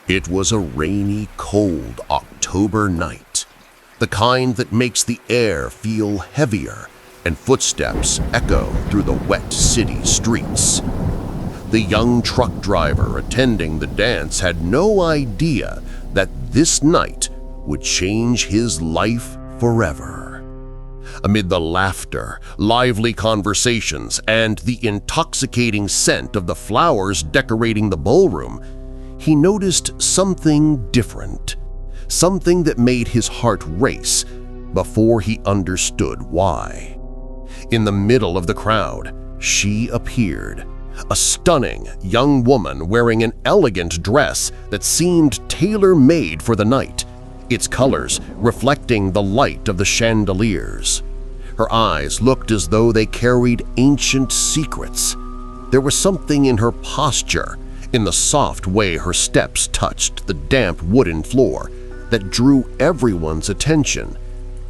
It was a rainy, cold October night, the kind that makes the air feel heavier and footsteps echo through the wet city streets. The young truck driver attending the dance had no idea that this night would change his life forever. Amid the laughter, lively conversations, and the intoxicating scent of the flowers decorating the ballroom, he noticed something different, something that made his heart race before he understood why. In the middle of the crowd, she appeared, a stunning young woman wearing an elegant dress that seemed tailor-made for the night, its colors reflecting the light of the chandeliers. Her eyes looked as though they carried ancient secrets. There was something in her posture, in the soft way her steps touched the damp wooden floor, that drew everyone's attention,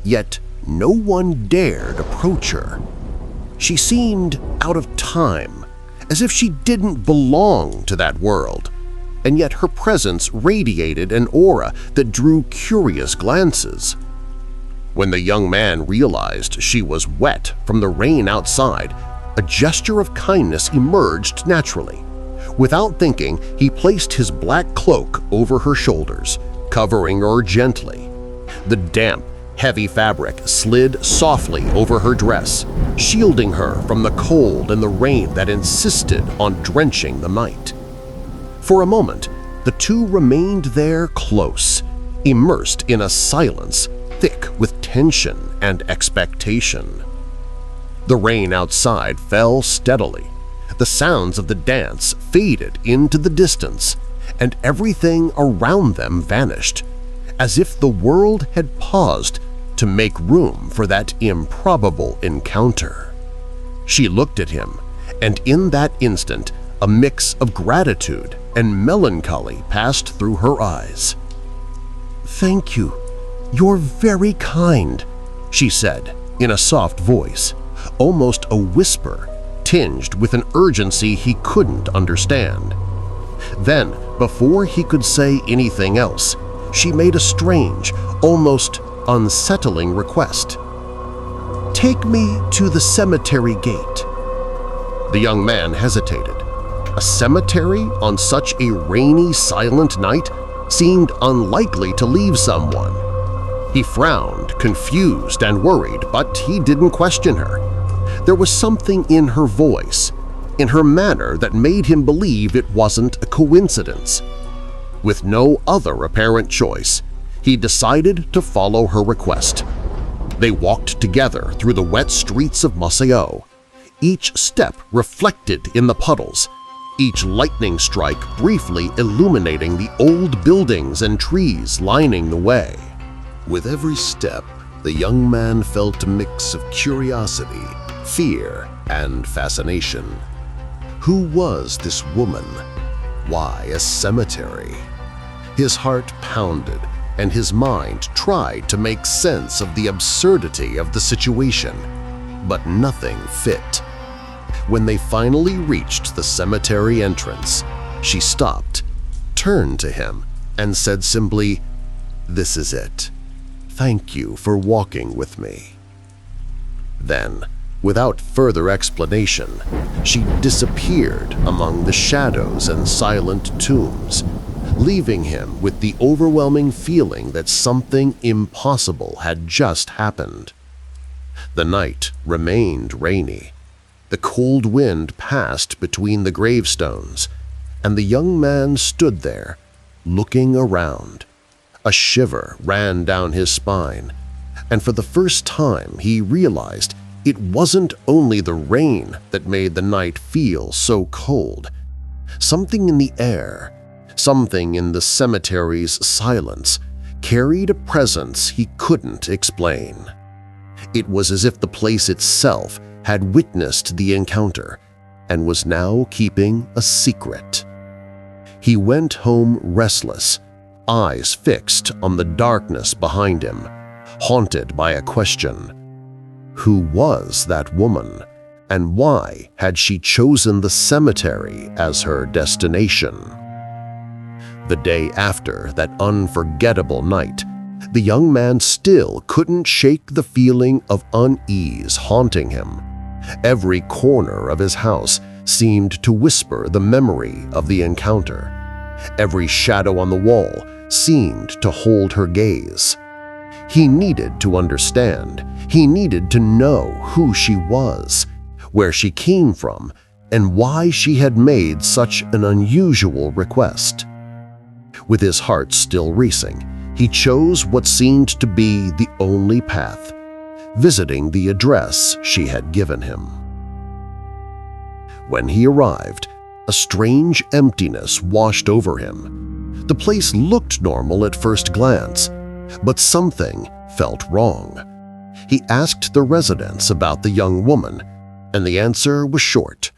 yet no one dared approach her. She seemed out of time, as if she didn't belong to that world, and yet her presence radiated an aura that drew curious glances. When the young man realized she was wet from the rain outside, a gesture of kindness emerged naturally. Without thinking, he placed his black cloak over her shoulders, covering her gently. The damp, heavy fabric slid softly over her dress, shielding her from the cold and the rain that insisted on drenching the night. For a moment, the two remained there close, immersed in a silence thick with tension and expectation. The rain outside fell steadily. The sounds of the dance faded into the distance, and everything around them vanished, as if the world had paused to make room for that improbable encounter. She looked at him, and in that instant a mix of gratitude and melancholy passed through her eyes. "Thank you. You're very kind," she said in a soft voice, almost a whisper, tinged with an urgency he couldn't understand. Then, before he could say anything else, she made a strange, almost unsettling request. "Take me to the cemetery gate." The young man hesitated. A cemetery on such a rainy, silent night seemed unlikely to leave someone. He frowned, confused and worried, but he didn't question her. There was something in her voice, in her manner, that made him believe it wasn't a coincidence. With no other apparent choice, he decided to follow her request. They walked together through the wet streets of Maceió, each step reflected in the puddles, each lightning strike briefly illuminating the old buildings and trees lining the way. With every step, the young man felt a mix of curiosity, fear, and fascination. Who was this woman? Why a cemetery? His heart pounded, and his mind tried to make sense of the absurdity of the situation, but nothing fit. When they finally reached the cemetery entrance, she stopped, turned to him, and said simply, "This is it. Thank you for walking with me." Then, without further explanation, she disappeared among the shadows and silent tombs, leaving him with the overwhelming feeling that something impossible had just happened. The night remained rainy. The cold wind passed between the gravestones, and the young man stood there, looking around. A shiver ran down his spine, and for the first time he realized it wasn't only the rain that made the night feel so cold. Something in the air, something in the cemetery's silence, carried a presence he couldn't explain. It was as if the place itself had witnessed the encounter and was now keeping a secret. He went home restless, eyes fixed on the darkness behind him, haunted by a question. Who was that woman, and why had she chosen the cemetery as her destination? The day after that unforgettable night, the young man still couldn't shake the feeling of unease haunting him. Every corner of his house seemed to whisper the memory of the encounter. Every shadow on the wall seemed to hold her gaze. He needed to understand. He needed to know who she was, where she came from, and why she had made such an unusual request. With his heart still racing, he chose what seemed to be the only path, visiting the address she had given him. When he arrived, a strange emptiness washed over him. The place looked normal at first glance, but something felt wrong. He asked the residents about the young woman, and the answer was short,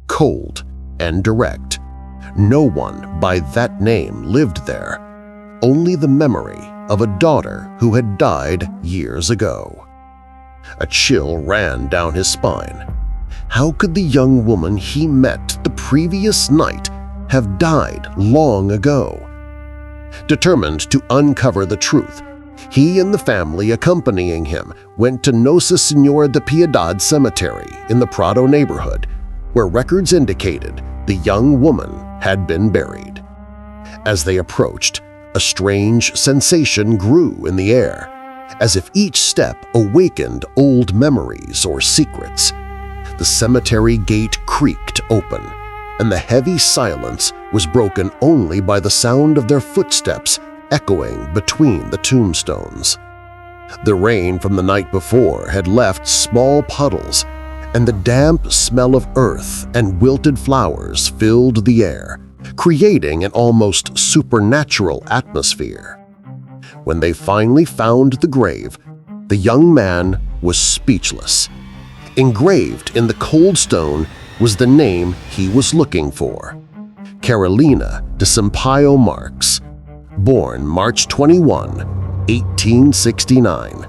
cold, and direct. No one by that name lived there, only the memory of a daughter who had died years ago. A chill ran down his spine. How could the young woman he met the previous night have died long ago? Determined to uncover the truth, he and the family accompanying him went to Nossa Senhora de Piedade Cemetery in the Prado neighborhood, where records indicated the young woman had been buried. As they approached, a strange sensation grew in the air, as if each step awakened old memories or secrets. The cemetery gate creaked open, and the heavy silence was broken only by the sound of their footsteps echoing between the tombstones. The rain from the night before had left small puddles, and the damp smell of earth and wilted flowers filled the air, creating an almost supernatural atmosphere. When they finally found the grave, the young man was speechless. Engraved in the cold stone was the name he was looking for: Carolina de Sampaio Marques, born March 21, 1869,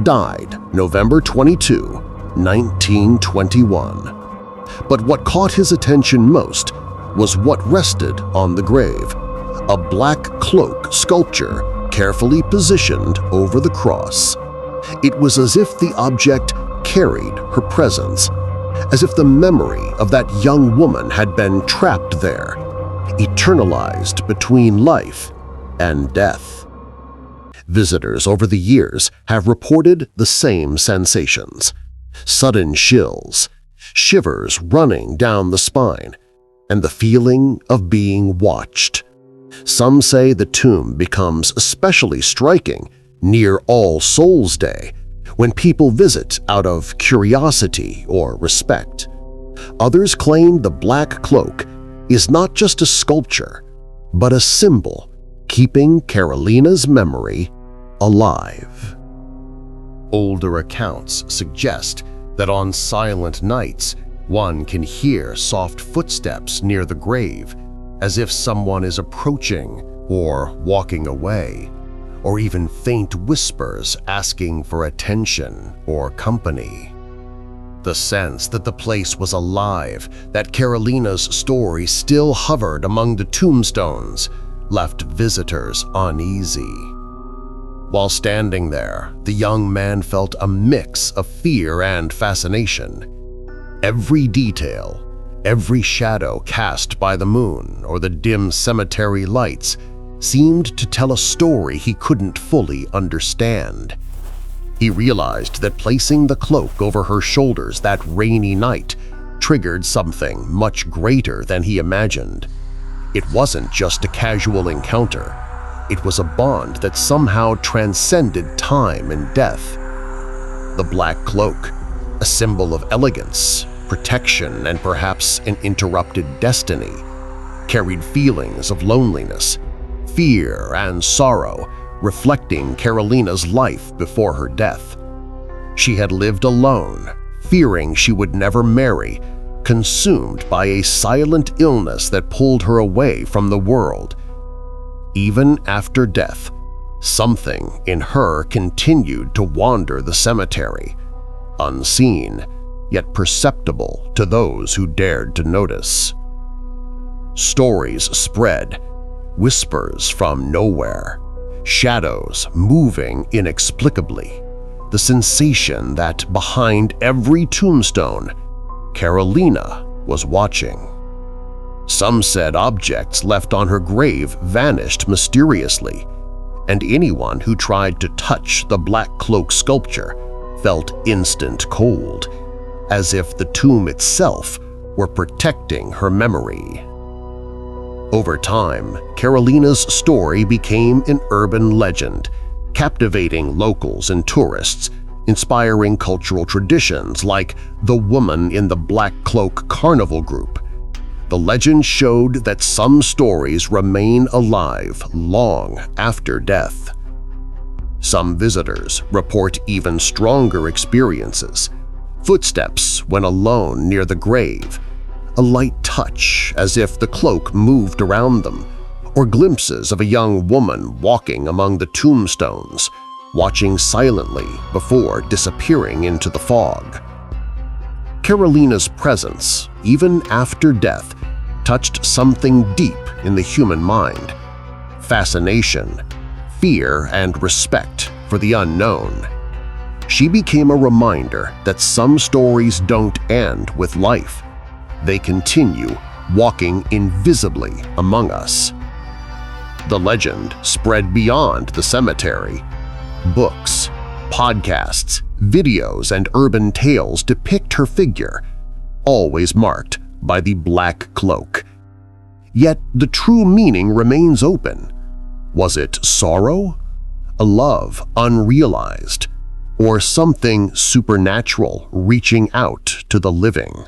died November 22, 1921. But what caught his attention most was what rested on the grave: a black cloak sculpture carefully positioned over the cross. It was as if the object carried her presence, as if the memory of that young woman had been trapped there, eternalized between life and death. Visitors over the years have reported the same sensations: sudden chills, shivers running down the spine, and the feeling of being watched. Some say the tomb becomes especially striking near All Souls' Day, when people visit out of curiosity or respect. Others claim the Black Cloak is not just a sculpture, but a symbol keeping Carolina's memory alive. Older accounts suggest that on silent nights, one can hear soft footsteps near the grave, as if someone is approaching or walking away, or even faint whispers asking for attention or company. The sense that the place was alive, that Carolina's story still hovered among the tombstones, left visitors uneasy. While standing there, the young man felt a mix of fear and fascination. Every detail, every shadow cast by the moon or the dim cemetery lights seemed to tell a story he couldn't fully understand. He realized that placing the cloak over her shoulders that rainy night triggered something much greater than he imagined. It wasn't just a casual encounter. It was a bond that somehow transcended time and death. The Black Cloak, a symbol of elegance, protection, and perhaps an interrupted destiny, carried feelings of loneliness, fear, and sorrow, reflecting Carolina's life before her death. She had lived alone, fearing she would never marry, consumed by a silent illness that pulled her away from the world. Even after death, something in her continued to wander the cemetery, unseen yet perceptible to those who dared to notice. Stories spread. whispers from nowhere, shadows moving inexplicably, the sensation that behind every tombstone, Carolina was watching. Some said objects left on her grave vanished mysteriously, and anyone who tried to touch the Black Cloak sculpture felt instant cold, as if the tomb itself were protecting her memory. Over time, Carolina's story became an urban legend, captivating locals and tourists, inspiring cultural traditions like the Woman in the Black Cloak Carnival group. The legend showed that some stories remain alive long after death. Some visitors report even stronger experiences: footsteps when alone near the grave, a light touch as if the cloak moved around them, or glimpses of a young woman walking among the tombstones, watching silently before disappearing into the fog. Carolina's presence, even after death, touched something deep in the human mind: fascination, fear, and respect for the unknown. She became a reminder that some stories don't end with life. They continue walking invisibly among us. The legend spread beyond the cemetery. Books, podcasts, videos, and urban tales depict her figure, always marked by the Black Cloak. Yet the true meaning remains open. Was it sorrow, a love unrealized, or something supernatural reaching out to the living?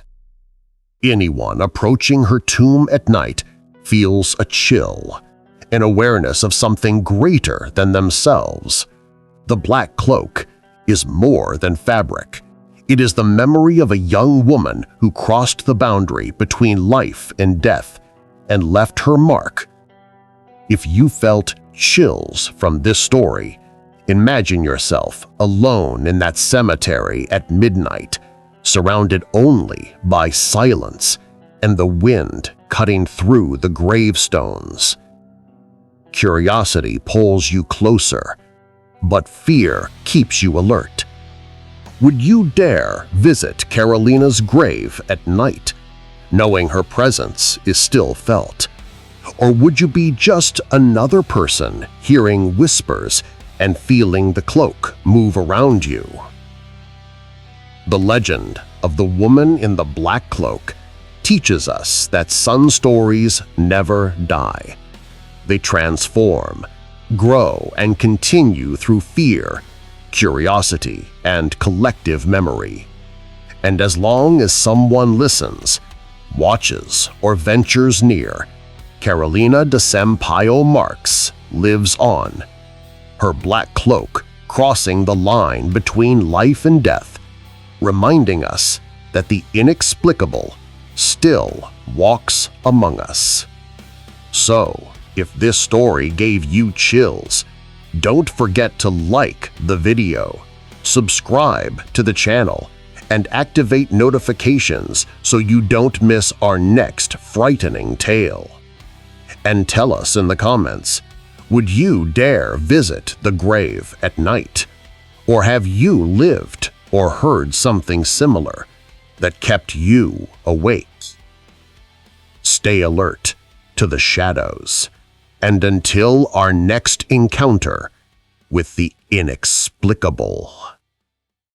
Anyone approaching her tomb at night feels a chill, an awareness of something greater than themselves. The Black Cloak is more than fabric. It is the memory of a young woman who crossed the boundary between life and death and left her mark. If you felt chills from this story, imagine yourself alone in that cemetery at midnight, surrounded only by silence and the wind cutting through the gravestones. Curiosity pulls you closer, but fear keeps you alert. Would you dare visit Carolina's grave at night, knowing her presence is still felt? Or would you be just another person hearing whispers and feeling the cloak move around you? The legend of the Woman in the Black Cloak teaches us that some stories never die. They transform, grow, and continue through fear, curiosity, and collective memory. And as long as someone listens, watches, or ventures near, Carolina de Sampaio Marques lives on, her black cloak crossing the line between life and death, reminding us that the inexplicable still walks among us. So, if this story gave you chills, don't forget to like the video, subscribe to the channel, and activate notifications so you don't miss our next frightening tale. And tell us in the comments, would you dare visit the grave at night? Or have you lived or heard something similar that kept you awake? Stay alert to the shadows, and until our next encounter with the inexplicable.